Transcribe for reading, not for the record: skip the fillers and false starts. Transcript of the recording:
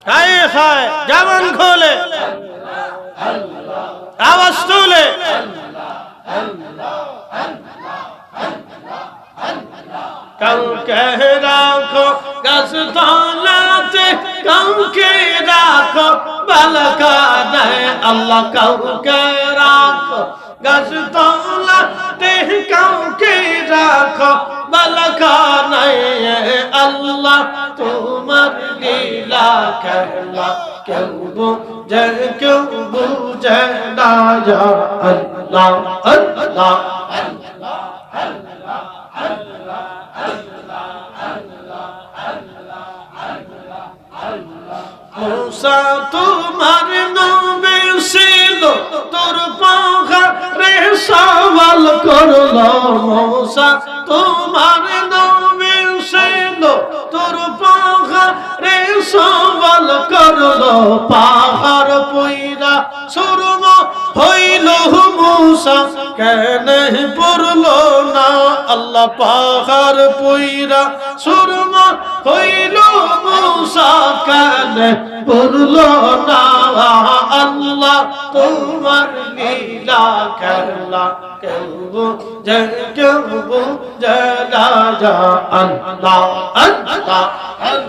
খায় খায় জবান খোলে আওয়াজ তুলে কাউকে রাখো গাছ তলাতে কাউকে রাখো বালকানায় আল্লাহ কাউকে রাখো গাছ তলাতে কাউকে রাখো বালকানায় আল্লাহ তোমার লীলা খেলা কেউ বুঝে না ইয়া আল্লাহ আল্লাহ মুসা তোমার নবী ছিল তোর পাহাড়ে সওয়াল করলো মুসা তোমার নবী ছিল তোর পাহাড়ে সওয়াল করলো পাহাড় পয়রা সুরম হইল মুসা কেন পড়লো না আল্লাহ পাহাড় পয়রা সুরম হইল মুসা কেন পড়লো না আল্লাহ তোমার লীলা খেলা কেউ বুঝে না আল্লাহ আল্লাহ